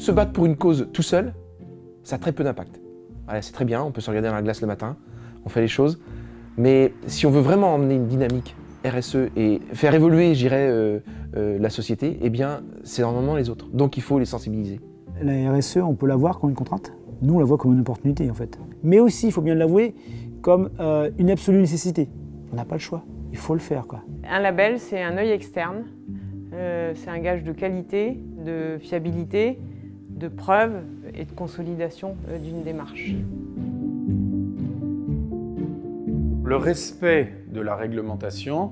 Se battre pour une cause tout seul, ça a très peu d'impact. Voilà, c'est très bien, on peut se regarder dans la glace le matin, on fait les choses. Mais si on veut vraiment emmener une dynamique RSE et faire évoluer, je dirais, la société, eh bien, c'est normalement les autres. Donc il faut les sensibiliser. La RSE, on peut la voir comme une contrainte. Nous, on la voit comme une opportunité, en fait. Mais aussi, il faut bien l'avouer, comme une absolue nécessité. On n'a pas le choix, il faut le faire, quoi. Un label, c'est un œil externe. C'est un gage de qualité, de fiabilité, de preuve et de consolidation d'une démarche. Le respect de la réglementation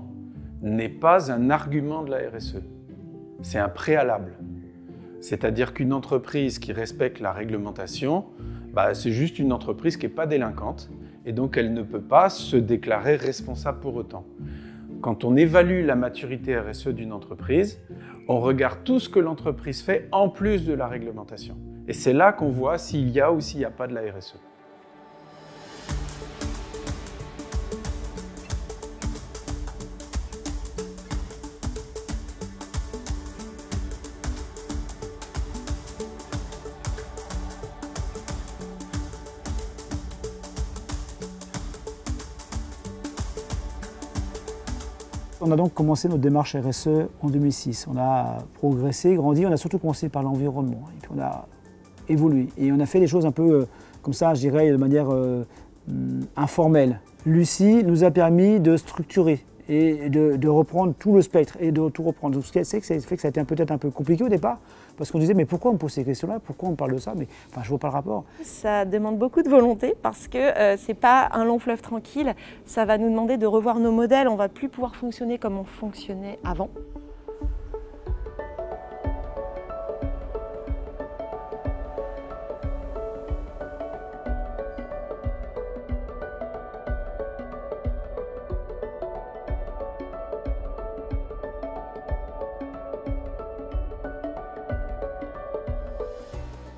n'est pas un argument de la RSE, c'est un préalable. C'est-à-dire qu'une entreprise qui respecte la réglementation, c'est juste une entreprise qui n'est pas délinquante et donc elle ne peut pas se déclarer responsable pour autant. Quand on évalue la maturité RSE d'une entreprise, on regarde tout ce que l'entreprise fait en plus de la réglementation. Et c'est là qu'on voit s'il y a ou s'il n'y a pas de la RSE. On a donc commencé notre démarche RSE en 2006. On a progressé, grandi, on a surtout commencé par l'environnement. Et puis on a évolué. Et on a fait des choses un peu comme ça, je dirais, de manière informelle. Lucie nous a permis de structurer et de reprendre tout le spectre et de tout reprendre. Ce qui fait que ça a été peut-être un peu compliqué au départ, parce qu'on disait mais pourquoi on pose ces questions-là, pourquoi on parle de ça, mais enfin je vois pas le rapport. Ça demande beaucoup de volonté parce que c'est pas un long fleuve tranquille, ça va nous demander de revoir nos modèles, on va plus pouvoir fonctionner comme on fonctionnait avant.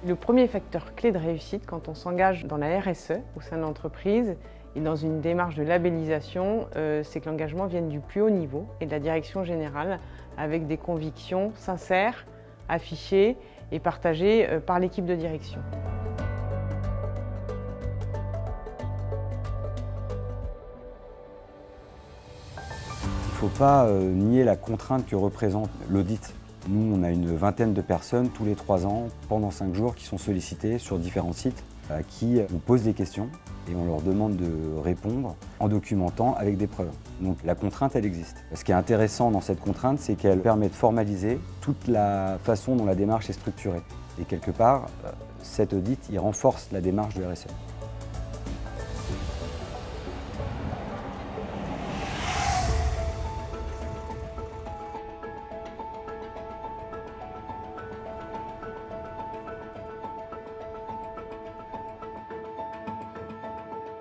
Le premier facteur clé de réussite quand on s'engage dans la RSE au sein de l'entreprise et dans une démarche de labellisation, c'est que l'engagement vienne du plus haut niveau et de la direction générale avec des convictions sincères, affichées et partagées par l'équipe de direction. Il ne faut pas nier la contrainte que représente l'audit. Nous, on a une vingtaine de personnes tous les 3 ans, pendant 5 jours, qui sont sollicitées sur différents sites, à qui on pose des questions et on leur demande de répondre en documentant avec des preuves. Donc la contrainte, elle existe. Ce qui est intéressant dans cette contrainte, c'est qu'elle permet de formaliser toute la façon dont la démarche est structurée. Et quelque part, cet audit, il renforce la démarche de RSE.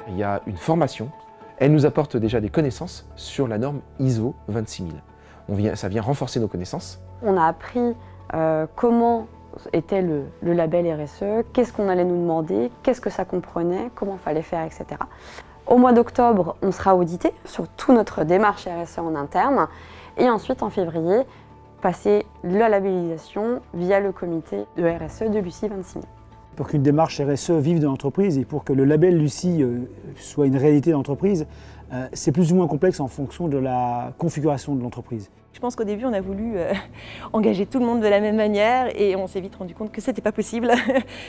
Il y a une formation, elle nous apporte déjà des connaissances sur la norme ISO 26000. Ça vient renforcer nos connaissances. On a appris comment était le label RSE, qu'est-ce qu'on allait nous demander, qu'est-ce que ça comprenait, comment il fallait faire, etc. Au mois d'octobre, on sera audité sur toute notre démarche RSE en interne et ensuite en février, passer la labellisation via le comité de RSE de Lucie 26000. Pour qu'une démarche RSE vive dans l'entreprise et pour que le label Lucie soit une réalité d'entreprise, c'est plus ou moins complexe en fonction de la configuration de l'entreprise. Je pense qu'au début, on a voulu engager tout le monde de la même manière et on s'est vite rendu compte que c'était pas possible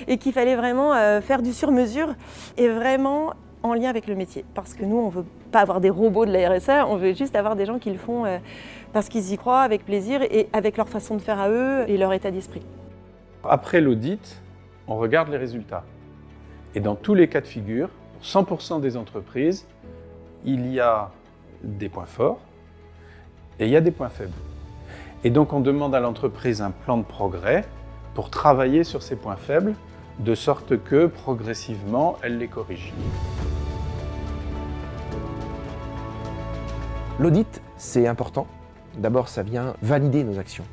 et qu'il fallait vraiment faire du sur-mesure et vraiment en lien avec le métier. Parce que nous, on ne veut pas avoir des robots de la RSE, on veut juste avoir des gens qui le font parce qu'ils y croient, avec plaisir et avec leur façon de faire à eux et leur état d'esprit. Après l'audit, on regarde les résultats. Et dans tous les cas de figure, pour 100% des entreprises, il y a des points forts et il y a des points faibles. Et donc on demande à l'entreprise un plan de progrès pour travailler sur ces points faibles, de sorte que progressivement, elle les corrige. L'audit, c'est important. D'abord, ça vient valider nos actions.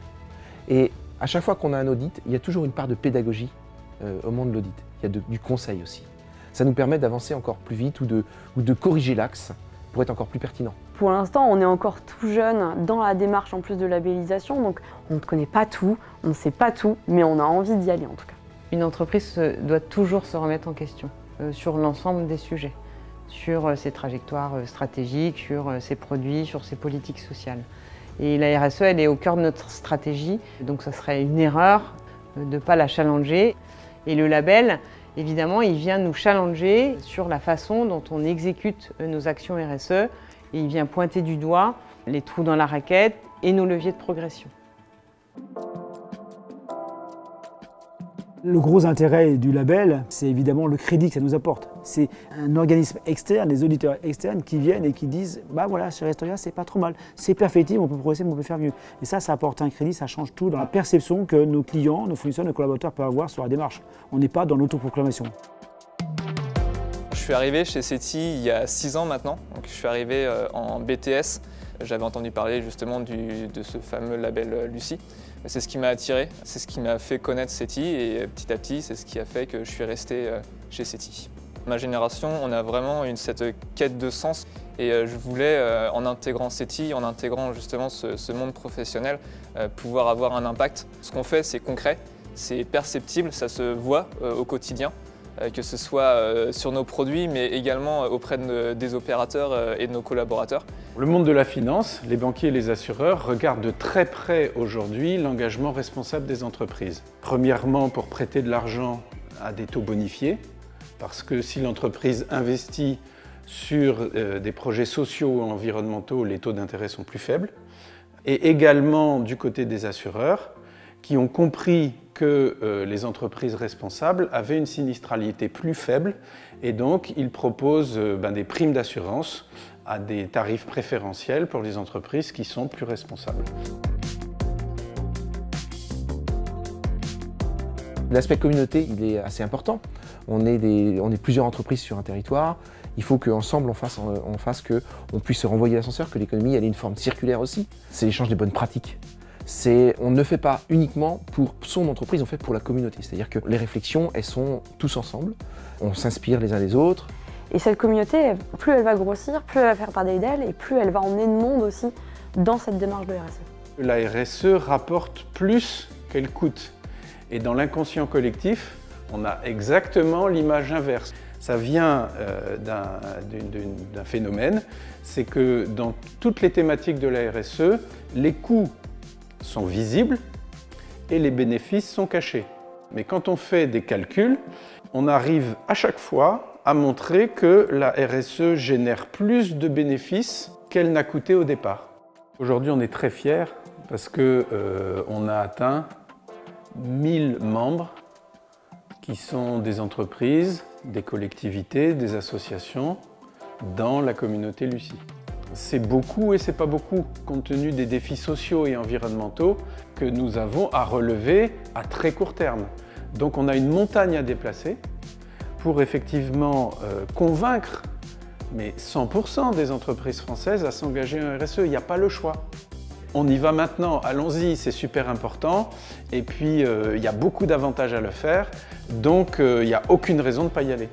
Et à chaque fois qu'on a un audit, il y a toujours une part de pédagogie au monde de l'audit. Il y a du conseil aussi. Ça nous permet d'avancer encore plus vite ou de corriger l'axe pour être encore plus pertinent. Pour l'instant, on est encore tout jeune dans la démarche en plus de labellisation, donc on ne connaît pas tout, on ne sait pas tout, mais on a envie d'y aller en tout cas. Une entreprise doit toujours se remettre en question sur l'ensemble des sujets, sur ses trajectoires stratégiques, sur ses produits, sur ses politiques sociales. Et la RSE, elle est au cœur de notre stratégie, donc ça serait une erreur de ne pas la challenger. Et le label, évidemment, il vient nous challenger sur la façon dont on exécute nos actions RSE, et il vient pointer du doigt les trous dans la raquette et nos leviers de progression. Le gros intérêt du label, c'est évidemment le crédit que ça nous apporte. C'est un organisme externe, des auditeurs externes qui viennent et qui disent « bah voilà, chez Restoria, c'est pas trop mal, c'est perfectible, on peut progresser, mais on peut faire mieux ». Et ça apporte un crédit, ça change tout dans la perception que nos clients, nos fournisseurs, nos collaborateurs peuvent avoir sur la démarche. On n'est pas dans l'autoproclamation. Je suis arrivé chez CETI il y a 6 ans maintenant, donc je suis arrivé en BTS. J'avais entendu parler justement de ce fameux label Lucie. C'est ce qui m'a attiré, c'est ce qui m'a fait connaître CETI et petit à petit, c'est ce qui a fait que je suis resté chez CETI. Ma génération, on a vraiment cette quête de sens et je voulais, en intégrant CETI, en intégrant justement ce monde professionnel, pouvoir avoir un impact. Ce qu'on fait, c'est concret, c'est perceptible, ça se voit au quotidien. Que ce soit sur nos produits, mais également auprès des opérateurs et de nos collaborateurs. Le monde de la finance, les banquiers et les assureurs regardent de très près aujourd'hui l'engagement responsable des entreprises. Premièrement, pour prêter de l'argent à des taux bonifiés, parce que si l'entreprise investit sur des projets sociaux ou environnementaux, les taux d'intérêt sont plus faibles. Et également du côté des assureurs, qui ont compris que les entreprises responsables avaient une sinistralité plus faible et donc ils proposent des primes d'assurance à des tarifs préférentiels pour les entreprises qui sont plus responsables. L'aspect communauté, il est assez important. On est plusieurs entreprises sur un territoire. Il faut qu'ensemble on fasse qu'on puisse se renvoyer l'ascenseur, que l'économie ait une forme circulaire aussi. C'est l'échange des bonnes pratiques. On ne fait pas uniquement pour son entreprise, on fait pour la communauté. C'est-à-dire que les réflexions, elles sont tous ensemble, on s'inspire les uns les autres. Et cette communauté, plus elle va grossir, plus elle va faire parler d'elle et plus elle va emmener de monde aussi dans cette démarche de RSE. La RSE rapporte plus qu'elle coûte. Et dans l'inconscient collectif, on a exactement l'image inverse. Ça vient d'un phénomène, c'est que dans toutes les thématiques de la RSE, les coûts sont visibles et les bénéfices sont cachés. Mais quand on fait des calculs, on arrive à chaque fois à montrer que la RSE génère plus de bénéfices qu'elle n'a coûté au départ. Aujourd'hui, on est très fiers parce qu'on a atteint 1000 membres qui sont des entreprises, des collectivités, des associations dans la communauté Lucie. C'est beaucoup et c'est pas beaucoup, compte tenu des défis sociaux et environnementaux que nous avons à relever à très court terme. Donc on a une montagne à déplacer pour effectivement convaincre mais 100% des entreprises françaises à s'engager en RSE. Il n'y a pas le choix. On y va maintenant, allons-y, c'est super important. Et puis il y a beaucoup d'avantages à le faire, donc il n'y a aucune raison de ne pas y aller.